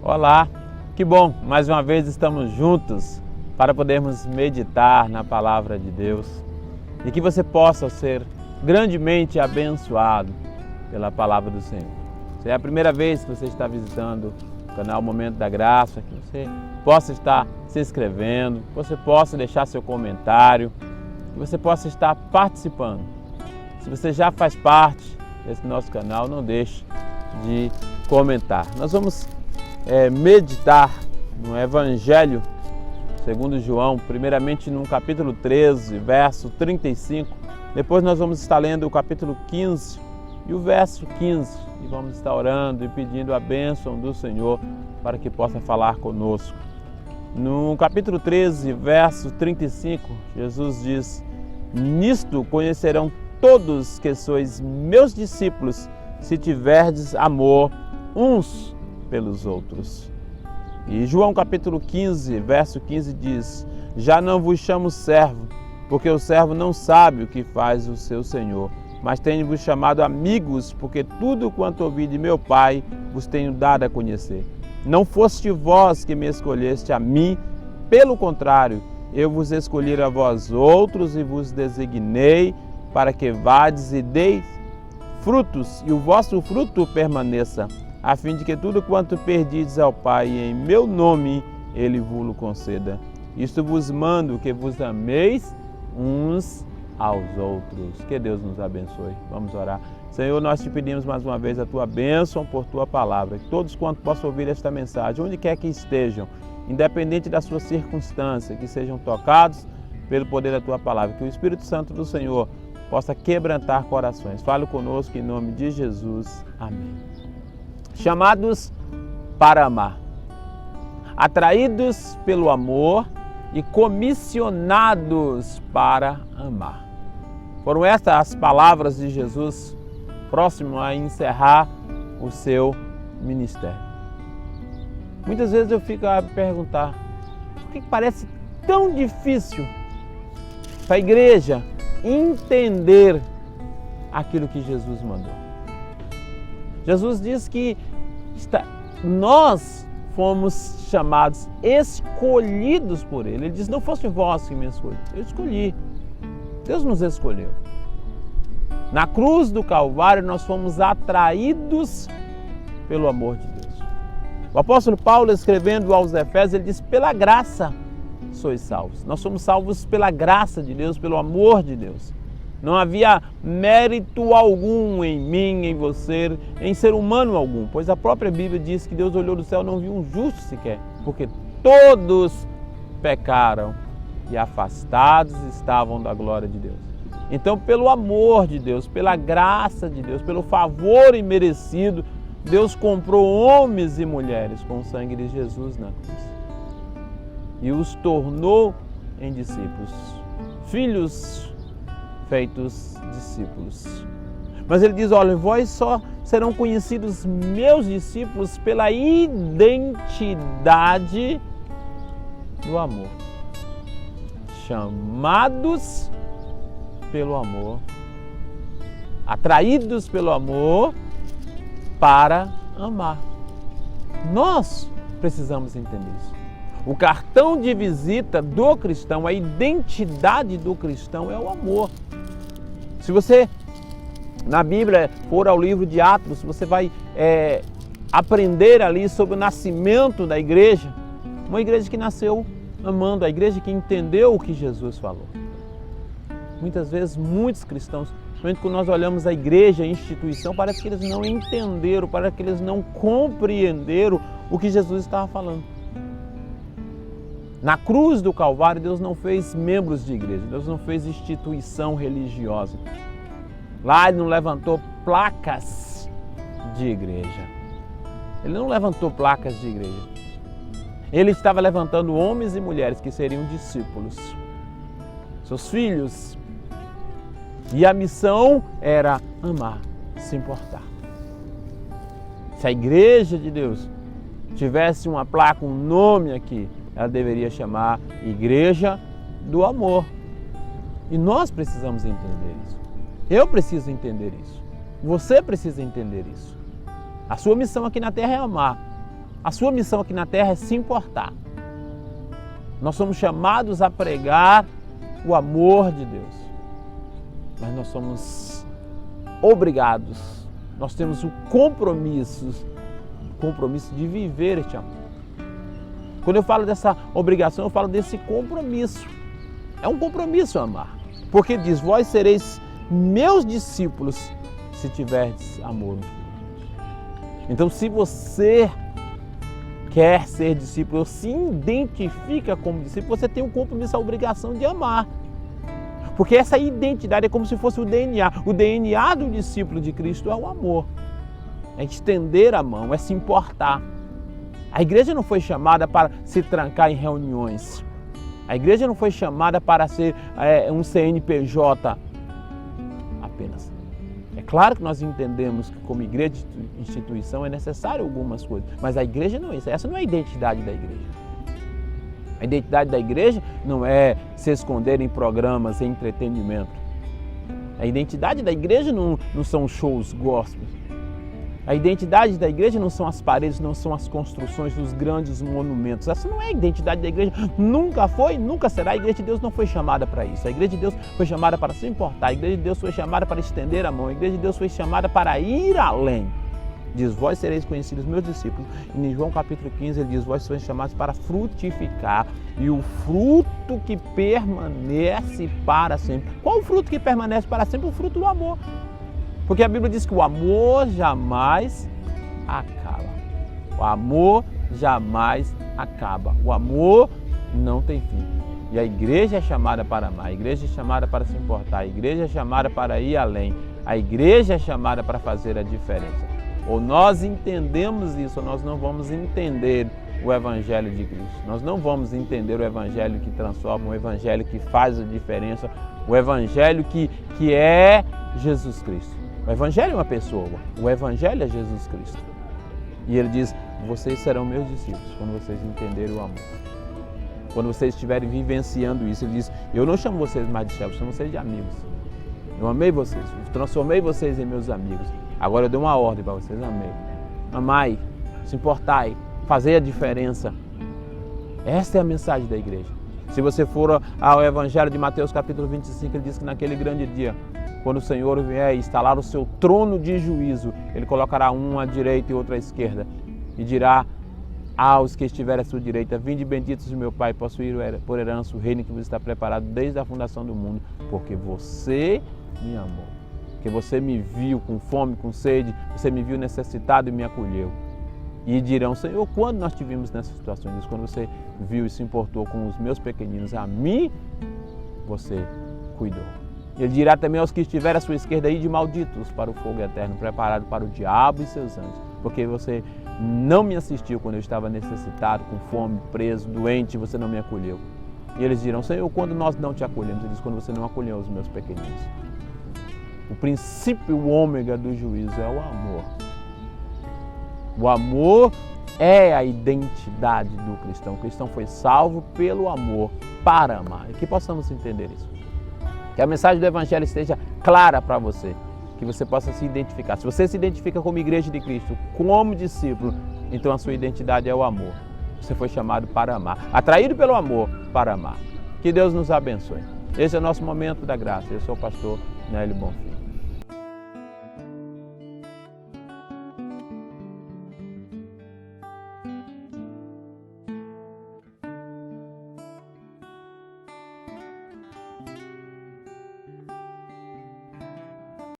Olá, que bom, mais uma vez estamos juntos para podermos meditar na Palavra de Deus e que você possa ser grandemente abençoado pela Palavra do Senhor. Se é a primeira vez que você está visitando o canal Momento da Graça, que você possa estar se inscrevendo, que você possa deixar seu comentário, que você possa estar participando. Se você já faz parte desse nosso canal, não deixe de comentar. Nós vamos meditar no Evangelho segundo João, primeiramente no capítulo 13, verso 35. Depois nós vamos estar lendo o capítulo 15 e o verso 15 e vamos estar orando e pedindo a bênção do Senhor para que possa falar conosco. No capítulo 13, verso 35, Jesus diz: "Nisto conhecerão todos que sois meus discípulos, se tiverdes amor uns pelos outros." E João capítulo 15, verso 15 diz: "Já não vos chamo servo, porque o servo não sabe o que faz o seu senhor, mas tenho-vos chamado amigos, porque tudo quanto ouvi de meu Pai vos tenho dado a conhecer. Não foste vós que me escolheste a mim, pelo contrário, eu vos escolhi a vós outros e vos designei para que vades e deis frutos, e o vosso fruto permaneça, a fim de que tudo quanto perdides ao Pai em meu nome, Ele vos conceda. Isto vos mando, que vos ameis uns aos outros." Que Deus nos abençoe. Vamos orar. Senhor, nós te pedimos mais uma vez a tua bênção por tua palavra. Que todos quantos possam ouvir esta mensagem, onde quer que estejam, independente da sua circunstância, que sejam tocados pelo poder da tua palavra. Que o Espírito Santo do Senhor possa quebrantar corações. Fale conosco em nome de Jesus. Amém. Chamados para amar, atraídos pelo amor e comissionados para amar. Foram estas as palavras de Jesus próximo a encerrar o seu ministério. Muitas vezes eu fico a perguntar: por que parece tão difícil para a igreja entender aquilo que Jesus mandou? Jesus diz que nós fomos chamados, escolhidos por Ele. Ele diz: "Não foste vós que me escolheram, eu escolhi." Deus nos escolheu. Na cruz do Calvário nós fomos atraídos pelo amor de Deus. O apóstolo Paulo, escrevendo aos Efésios, ele diz: "Pela graça sois salvos." Nós somos salvos pela graça de Deus, pelo amor de Deus. Não havia mérito algum em mim, em você, em ser humano algum, pois a própria Bíblia diz que Deus olhou do céu e não viu um justo sequer, porque todos pecaram e afastados estavam da glória de Deus. Então, pelo amor de Deus, pela graça de Deus, pelo favor imerecido, Deus comprou homens e mulheres com o sangue de Jesus na cruz e os tornou em discípulos, filhos feitos discípulos. Mas ele diz: "Olha, vós só serão conhecidos meus discípulos pela identidade do amor, chamados pelo amor, atraídos pelo amor para amar." Nós precisamos entender isso. O cartão de visita do cristão, a identidade do cristão é o amor. Se você, na Bíblia, for ao livro de Atos, você vai aprender ali sobre o nascimento da igreja, uma igreja que nasceu amando, a igreja que entendeu o que Jesus falou. Muitas vezes, muitos cristãos, principalmente quando nós olhamos a igreja, a instituição, parece que eles não entenderam, parece que eles não compreenderam o que Jesus estava falando. Na cruz do Calvário, Deus não fez membros de igreja, Deus não fez instituição religiosa. Lá Ele não levantou placas de igreja. Ele não levantou placas de igreja. Ele estava levantando homens e mulheres que seriam discípulos, seus filhos. E a missão era amar, se importar. Se a igreja de Deus tivesse uma placa, um nome aqui, ela deveria chamar Igreja do Amor. E nós precisamos entender isso. Eu preciso entender isso. Você precisa entender isso. A sua missão aqui na terra é amar. A sua missão aqui na terra é se importar. Nós somos chamados a pregar o amor de Deus. Mas nós somos obrigados, nós temos o compromisso de viver este amor. Quando eu falo dessa obrigação, eu falo desse compromisso. É um compromisso amar. Porque diz, vós sereis meus discípulos se tiverdes amor. Então, se você quer ser discípulo, ou se identifica como discípulo, você tem um compromisso, a obrigação de amar. Porque essa identidade é como se fosse o DNA. O DNA do discípulo de Cristo é o amor. É estender a mão, é se importar. A igreja não foi chamada para se trancar em reuniões. A igreja não foi chamada para ser um CNPJ apenas. É claro que nós entendemos que como igreja de instituição é necessário algumas coisas, mas a igreja não é isso. Essa não é a identidade da igreja. A identidade da igreja não é se esconder em programas, em entretenimento. A identidade da igreja não são shows gospel. A identidade da igreja não são as paredes, não são as construções dos grandes monumentos. Essa não é a identidade da igreja. Nunca foi, nunca será. A igreja de Deus não foi chamada para isso. A igreja de Deus foi chamada para se importar. A igreja de Deus foi chamada para estender a mão. A igreja de Deus foi chamada para ir além. Diz, vós sereis conhecidos meus discípulos. E em João capítulo 15 ele diz, vós sois chamados para frutificar. E o fruto que permanece para sempre. Qual o fruto que permanece para sempre? O fruto do amor. Porque a Bíblia diz que o amor jamais acaba. O amor jamais acaba. O amor não tem fim. E a igreja é chamada para amar. A igreja é chamada para se importar. A igreja é chamada para ir além. A igreja é chamada para fazer a diferença. Ou nós entendemos isso, ou nós não vamos entender o Evangelho de Cristo. Nós não vamos entender o Evangelho que transforma, o Evangelho que faz a diferença, o Evangelho que é Jesus Cristo. O Evangelho é uma pessoa, o Evangelho é Jesus Cristo. E ele diz, vocês serão meus discípulos quando vocês entenderem o amor. Quando vocês estiverem vivenciando isso, ele diz, eu não chamo vocês mais de servos, chamo vocês de amigos. Eu amei vocês, eu transformei vocês em meus amigos. Agora eu dou uma ordem para vocês, amai, se importai, fazei a diferença. Esta é a mensagem da igreja. Se você for ao Evangelho de Mateus capítulo 25, ele diz que naquele grande dia, quando o Senhor vier instalar o seu trono de juízo, ele colocará um à direita e outro à esquerda e dirá aos que estiverem à sua direita, vinde benditos de meu Pai, possuir por herança o reino que vos está preparado desde a fundação do mundo, porque você me amou. Porque você me viu com fome, com sede, você me viu necessitado e me acolheu. E dirão, Senhor, quando nós tivemos nessas situações? Quando você viu e se importou com os meus pequeninos, a mim você cuidou. Ele dirá também aos que estiverem à sua esquerda, ide malditos para o fogo eterno, preparado para o diabo e seus anjos. Porque você não me assistiu quando eu estava necessitado, com fome, preso, doente, você não me acolheu. E eles dirão, Senhor, quando nós não te acolhemos? Ele diz, quando você não acolheu os meus pequeninos. O princípio, o ômega do juízo é o amor. O amor é a identidade do cristão. O cristão foi salvo pelo amor, para amar. E que possamos entender isso. Que a mensagem do Evangelho esteja clara para você. Que você possa se identificar. Se você se identifica como igreja de Cristo, como discípulo, então a sua identidade é o amor. Você foi chamado para amar. Atraído pelo amor, para amar. Que Deus nos abençoe. Esse é o nosso momento da graça. Eu sou o pastor Nélio Bonfim.